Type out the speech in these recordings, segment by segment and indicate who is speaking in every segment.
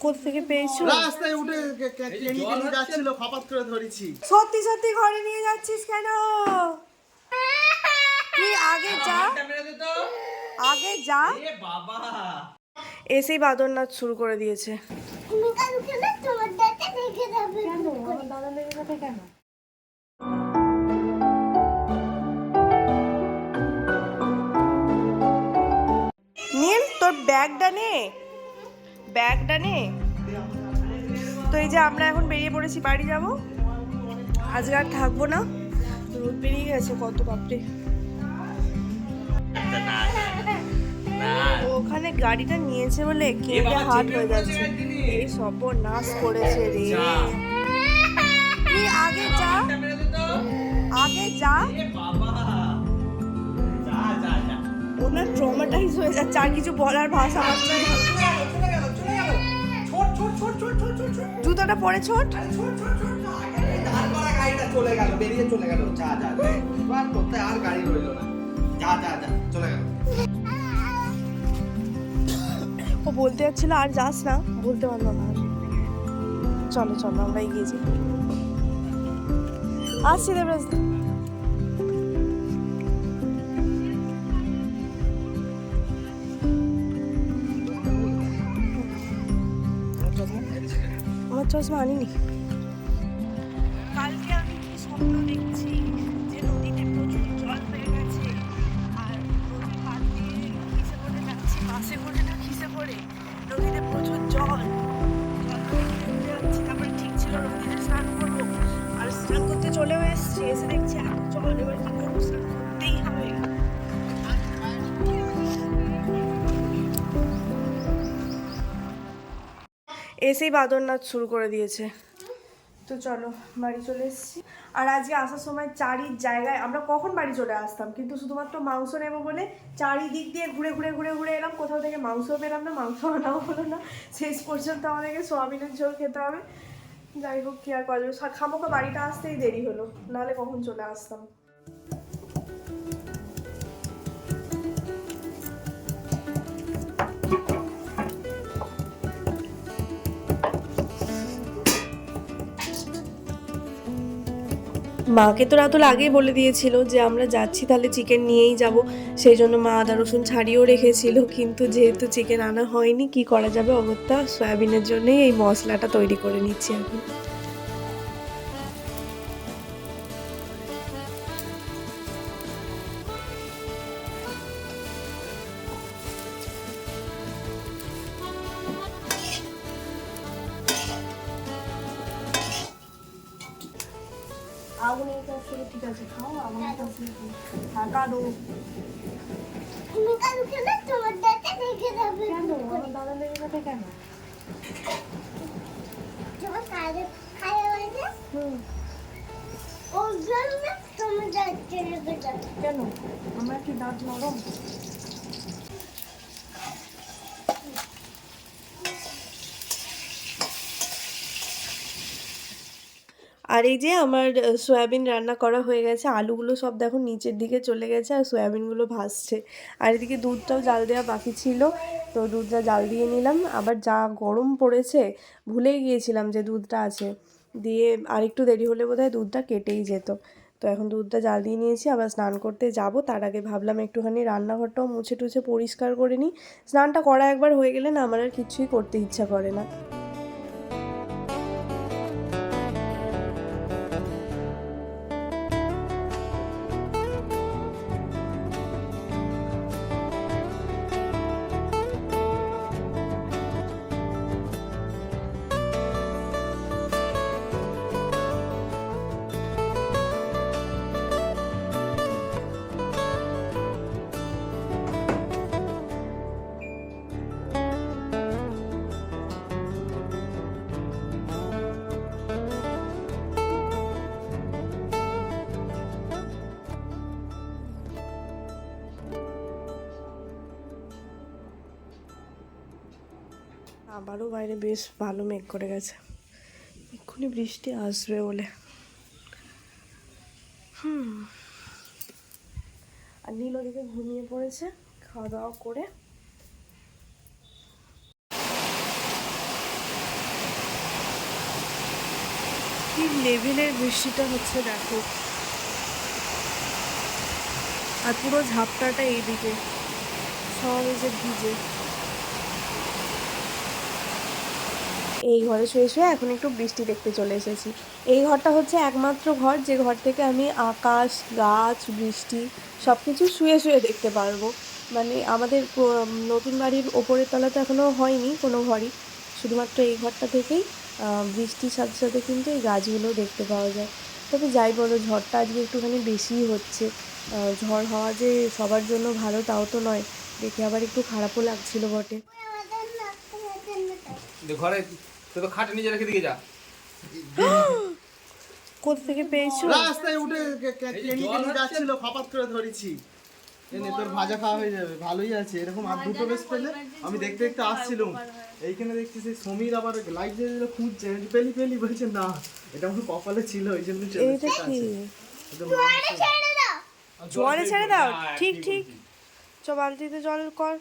Speaker 1: কোথা থেকে পেয়েছো?
Speaker 2: রাস্তায় উঠে ক্লিনিকে নিয়ে যাচ্ছিল, হঠাৎ করে ধরেছি।
Speaker 1: সত্যি সত্যি ঘরে নিয়ে যাচ্ছিস কেন? তুই আগে যা, আগে যা।
Speaker 2: বাবা
Speaker 1: এসেই বাদর নাচ শুরু করে দিয়েছে। নীল, তোর ব্যাগটা নে, ব্যাগটা নে। তো এই যে আমরা এখন বেরিয়ে পড়েছি, বাড়ি যাব। আজকে আর থাকবো না, রোদ বেরিয়ে গেছে কত, বাপরে। ওখানে গাড়িটা নিয়েছে বলে কেটে হাট হয়ে যাচ্ছে। এই সর্বনাশ করেছে রে। তুই আগে যা, আগে যা। ওনার ট্রমাটাইজ হয়ে যাচ্ছে, আর কিছু বলার ভাষা পাচ্ছে না। জুতোটা পরে ছোট,
Speaker 2: চলে গেল, বেরিয়ে চলে গেল। যা যা করতে আর গাড়ি রইল না। যা যা যা চলে গেল।
Speaker 1: ও বলতে যাচ্ছিল আর যাস না, বলতে পারলো না। চলো চলো আমরা এগিয়ে যাই। আসছি দেবরাজ। আমার চশমা আনিনি। কালকে আমি কি স্বপ্ন দেখছি যে নদীতে প্রচুর জল হয়ে গেছে, আর নদীর পাড় দিয়ে কিসে করে যাচ্ছি, বাসে করে না কিসে করে, নদীতে প্রচুর জল। তারপরে ঠিক ছিল নদীতে স্নান করবো, আর স্নান করতে চলেও এসছি, এসে দেখছি এত জল, এবার কি করবো, স্নান করতেই হবে। এসেই বাদর নাচ শুরু করে দিয়েছে। তো চলো বাড়ি চলে এসেছি। আর আজকে আসার সময় চারির জায়গায় আমরা কখন বাড়ি চলে আসতাম, কিন্তু শুধুমাত্র মাংস নেবো বলে চারিদিক দিয়ে ঘুরে ঘুরে ঘুরে ঘুরে এলাম, কোথাও থেকে মাংসও পেলাম না, মাংস আনাও হলো না। শেষ পর্যন্ত আমাদেরকে সোয়াবিনের ঝোল খেতে হবে। যাই হোক, কি আর করা যাবে, খামোকা বাড়িটা আসতেই দেরি হলো, নাহলে কখন চলে আসতাম। মাকে তো রাতুল আগেই বলে দিয়েছিল যে আমরা যাচ্ছি তাহলে চিকেন নিয়েই যাব, সেই জন্য মা আদা রসুন ছাড়িয়েও রেখেছিল। কিন্তু যেহেতু চিকেন আনা হয়নি, কি করা যাবে, অগত্যা সয়াবিনের জন্যই এই মশলাটা তৈরি করে নিচ্ছি এখন। আগুনের কাছে ঠিক আছে, খাও আগুনের কাছে ঢাকা দো।
Speaker 3: তুমি কালু কেন তোমার দাঁতে দেখে যাবে?
Speaker 1: কেন আমার দাদা লেগে যাবে কেন?
Speaker 3: তোমার কাজে খায় হয়েছে ওর জন্য তোমার দাঁতে লেগে যাবে।
Speaker 1: কেন আমার কি দাঁত নরম? আর এই যে আমার সয়াবিন রান্না করা হয়ে গেছে, আলুগুলো সব দেখো নিচের দিকে চলে গেছে, আর সয়াবিনগুলো ভাসছে। আর এদিকে দুধটাও জাল দেওয়া বাকি ছিল, তো দুধটা জাল দিয়ে নিলাম। আবার যা গরম পড়েছে, ভুলেই গিয়েছিলাম যে দুধটা আছে, দিয়ে আরেকটু দেরি হলে বোধহয় দুধটা কেটেই যেত। তো এখন দুধটা জাল দিয়ে নিয়েছি, আবার স্নান করতে যাব। তার আগে ভাবলাম একটুখানি রান্নাঘরটাও মুছে টুছে পরিষ্কার করে নিই। স্নানটা করা একবার হয়ে গেলে না আমার আর কিছুই করতে ইচ্ছা করে না। আবারও বাইরে বেশ ভালো মেঘ করে গেছে, এক্ষুনি বৃষ্টি আসবে বলে। আর নীল ওদিকে ঘুমিয়ে পড়েছে খাওয়া দাওয়া করে। কি লেভেলের বৃষ্টিটা হচ্ছে দেখো, আর পুরো ঝাপটাটা এইদিকে সব এই যে ভিজে। এই ঘরে শুয়ে শুয়ে এখন একটু বৃষ্টি দেখতে চলে এসেছি। এই ঘরটা হচ্ছে একমাত্র ঘর যে ঘর থেকে আমি আকাশ, গাছ, বৃষ্টি সব কিছু শুয়ে শুয়ে দেখতে পারবো। মানে আমাদের নতুন বাড়ির ওপরের তলাতে এখনও হয়নি কোনো ঘরই, শুধুমাত্র এই ঘরটা থেকেই বৃষ্টির সাথে সাথে কিন্তু এই গাছগুলো দেখতে পাওয়া যায়। তবে যাই বলো, ঝড়টা আজকে একটুখানি বেশিই হচ্ছে। ঝড় হওয়া যে সবার জন্য ভালো তাও তো নয়, দেখে আবার একটু খারাপও লাগছিল বটে।
Speaker 3: আমাদের নাচতে নাচতে নাচতে।
Speaker 2: ঘরে তুই তো খাটে নিজে রেখে দিকে যা।
Speaker 1: কোথা থেকে পেয়েছো?
Speaker 4: রাস্তায় উঠে ট্রেনিকে নিয়ে যাচ্ছিল, হঠাৎ করে ধরেছি। এনে তোর ভাজা খাওয়া হয়ে যাবে, ভালোই আছে। এরকম আর দুটো বেশ পেলে আমি দেখতে দেখতে আসছিলাম, এইখানে দেখছি সেই সমীর আবার লাইট জ্বলে দিল, খুঁজছে পেলি পেলি, বলছে না এটা আমার কপালে ছিল, ওই জন্য চলে
Speaker 1: এইটা কি?
Speaker 3: জোরে ছেড়ে দাও।
Speaker 1: জলে ছেড়ে দাও, ঠিক ঠিক। চ বালতিতে জল কর।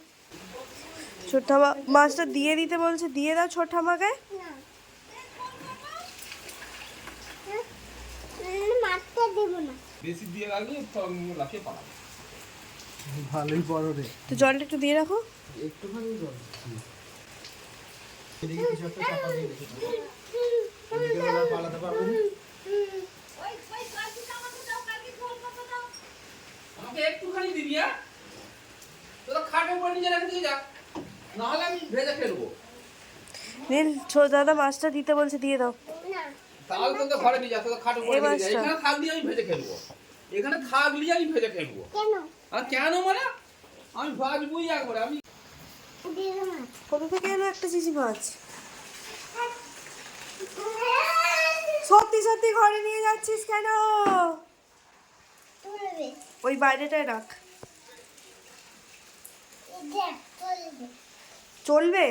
Speaker 1: ছোট ঠামা মাছটা দিয়ে দিতে বলছে, দিয়ে দাও ছোট ঠামাকে।
Speaker 3: না। মারতে দেব না।
Speaker 2: বেশি দিয়ে রাখলে লাফিয়ে পালাবে।
Speaker 4: ভালোই বড় রে,
Speaker 1: তো জলটা একটু দিয়ে রাখো।
Speaker 4: একটুখানি জল। এদিকে কিছু একটা চাপা দিয়ে রেখেছি, এদিকে ওরা পালাতে পারবে না।
Speaker 2: আমাকে একটুখানি দিবি, তোরা খাটের উপর নিজে রেখে দিয়ে যা, নাহলে আমি ভেজে ফেলবো।
Speaker 1: নীল ছোট দাদা মাছটা দিতে বলছে, দিয়ে দাও।
Speaker 3: না।
Speaker 2: তাহলে তোদের ঘরে নিয়ে যা, তোদের খাটের উপর
Speaker 1: এই
Speaker 2: নিয়ে যা।
Speaker 1: মাছটা।
Speaker 2: এখানে থাকলি আমি ভেজে ফেলবো, এখানে থাকলি আমি ভেজে ফেলবো।
Speaker 3: কেন?
Speaker 2: আর কেন মানে আমি ভাজবই একবারে। আমি
Speaker 3: দিয়ে দাও না।
Speaker 1: কোথা থেকে এলো একটা চিচি মাছ? সত্যি সত্যি ঘরে নিয়ে যাচ্ছিস কেন?
Speaker 3: তুলবে।
Speaker 1: ওই বাইরেটায় রাখ।
Speaker 3: এই দেখ, তুলবে।
Speaker 1: চলবে?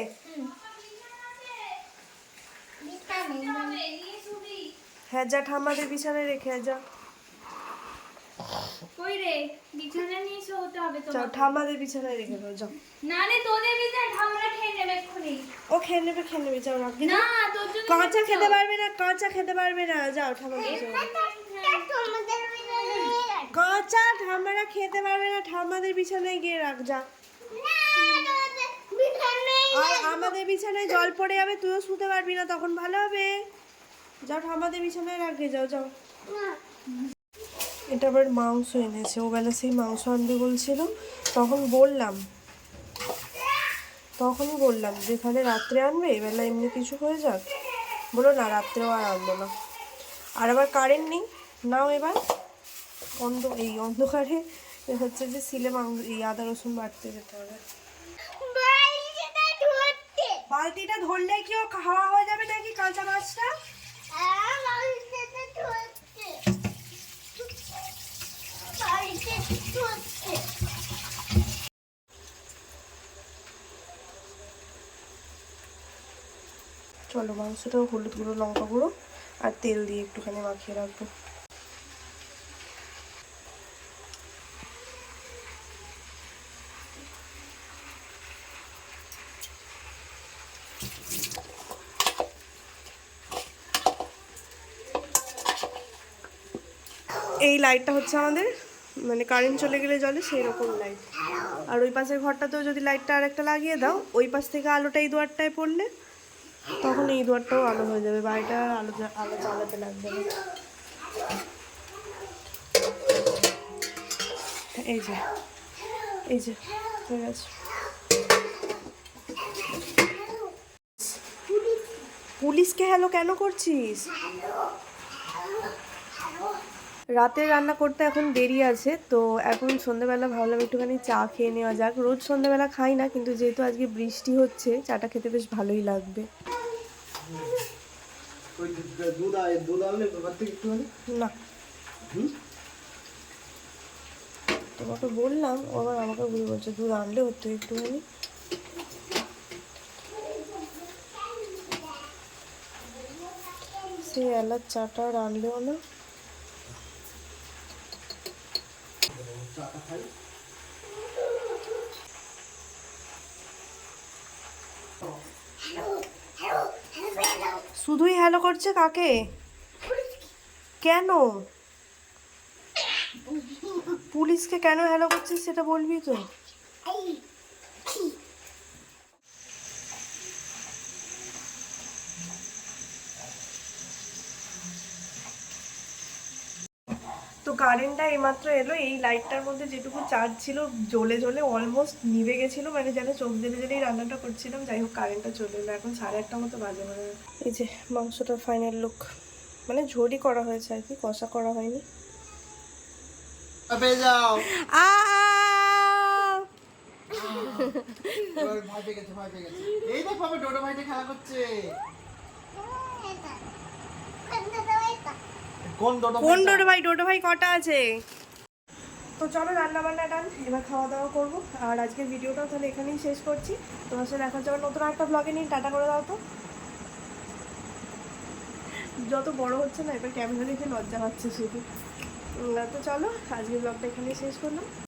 Speaker 3: বিছানায়।
Speaker 1: হ্যাঁ, যা ঠাম্মাদের বিছানায় রেখে যা।
Speaker 5: কই রে বিছানা নিয়ে শোতে হবে তো।
Speaker 1: যাও ঠাম্মাদের বিছানায় রেখে দাও, যাও।
Speaker 5: না রে তোদের বিছানা ঠামরা খেয়ে নেবে এক্ষুনি।
Speaker 1: ও খেয়ে নেবে, যাও রাখ।
Speaker 5: না তোর জন্য
Speaker 1: কাঁচা খেতে পারবে না, কাঁচা খেতে পারবে না, যাও ঠাম্মাদের বিছানায়।
Speaker 3: তোমাদের বিছানায়।
Speaker 1: কাঁচা ঠাম্মারা খেতে পারবে না, ঠাম্মাদের বিছানায় গিয়ে রাখ, যা। আর আমাদের বিছানায় জল পড়ে যাবে, তুইও শুতে পারবি না, তখন ভালো হবে। যাও ঠাম্মাদের বিছানায় রাখবে, যাও যাও। এটা আবার মাংস এনেছে, ও বেলা সেই মাংস আনবে বলছিল, তখনই বললাম যেখানে রাত্রে আনবে এবেলা এমনি কিছু হয়ে যাক, বলো না রাত্রেও আর আনবো না। আর আবার কারেন্ট নেই, নাও এবার এই অন্ধকারে হচ্ছে যে সিলে মাংস এই আদা রসুন বাটতে যেতে হবে। বালতিটা ধরলে কি ও খাওয়া হয়ে যাবে নাকি কাঁচা মাছটা? চলো মাংসটাও হলুদ গুঁড়ো, লঙ্কা গুঁড়ো আর তেল দিয়ে একটুখানি মাখিয়ে রাখবো। এই লাইটটা হচ্ছে আমাদের মানে কারেন্ট চলে গেলে জ্বলে সেই রকম লাইট। আর ওই পাশের ঘরটাতেও যদি লাইটটা আর একটা লাগিয়ে দাও, ওই পাশ থেকে আলোটা এই দুয়ারটায় পড়লে তখন এই দুয়ারটাও আলো হয়ে যাবে, বাড়িটা আলো আলো জ্বালাতে লাগবে না। এই যে হয়ে গেছে। পুলিশকে হ্যালো কেন করছিস? রাতে রান্না করতে এখন দেরি আছে, তো এখন সন্ধ্যেবেলা ভাবলাম একটুখানি চা খেয়ে নেওয়া যাক। রোজ সন্ধ্যেবেলা খাই না, কিন্তু যেহেতু আজকে বৃষ্টি হচ্ছে চাটা খেতে বেশ ভালোই লাগবে।
Speaker 4: ওই দুধ আনলে ঘর থেকে একটুখানি।
Speaker 1: না তোমাকে বললাম, ও আবার আমাকে ভুল বলছে, দুধ আনলে হতো একটুখানি। সে এলাচ চাটা আর আনলেও না। শুধুই হ্যালো করছে, কাকে? কেন পুলিশকে কেন হ্যালো করছিস সেটা বলবি তো? তো কারেন্টটা এইমাত্র এলো। এই লাইটটার মধ্যে যেটুকু চার্জ ছিল জ্বলে জ্বলে অলমোস্ট নিভে গেছিলো, মানে যেন চোখ জেলে জেলেই রান্নাটা করছিলাম। যাই হোক কারেন্টটা চলে এলো, এখন 1:30 মতো বাজে মানে। এই যে মাংসটার ফাইনাল লুক, মানে ঝোলই করা হয়েছে আর কি, কষা করা হয়নি।
Speaker 4: পেয়ে যাও।
Speaker 1: আ
Speaker 4: ভয় পেয়ে গেছে, ভয় পেয়ে গেছে। এই দেখো আমার ডোডো ভাইটা খেলা করছে। কোন ডোডো
Speaker 1: কোন ডোডো ভাই কটা আছে? তো চলো রান্না বান্না ডান, এবার খাওয়া দাওয়া করবো। আর আজকের ভিডিওটাও তাহলে এখানেই শেষ করছি। তোমার সাথে দেখা যাবে নতুন একটা ব্লগে নিয়ে। টাটা করে দাও তো। যত বড় হচ্ছে না এবার ক্যামেরা দেখে লজ্জা পাচ্ছে শুধু। তো চলো আজকের ব্লগটা এখানেই শেষ করলাম।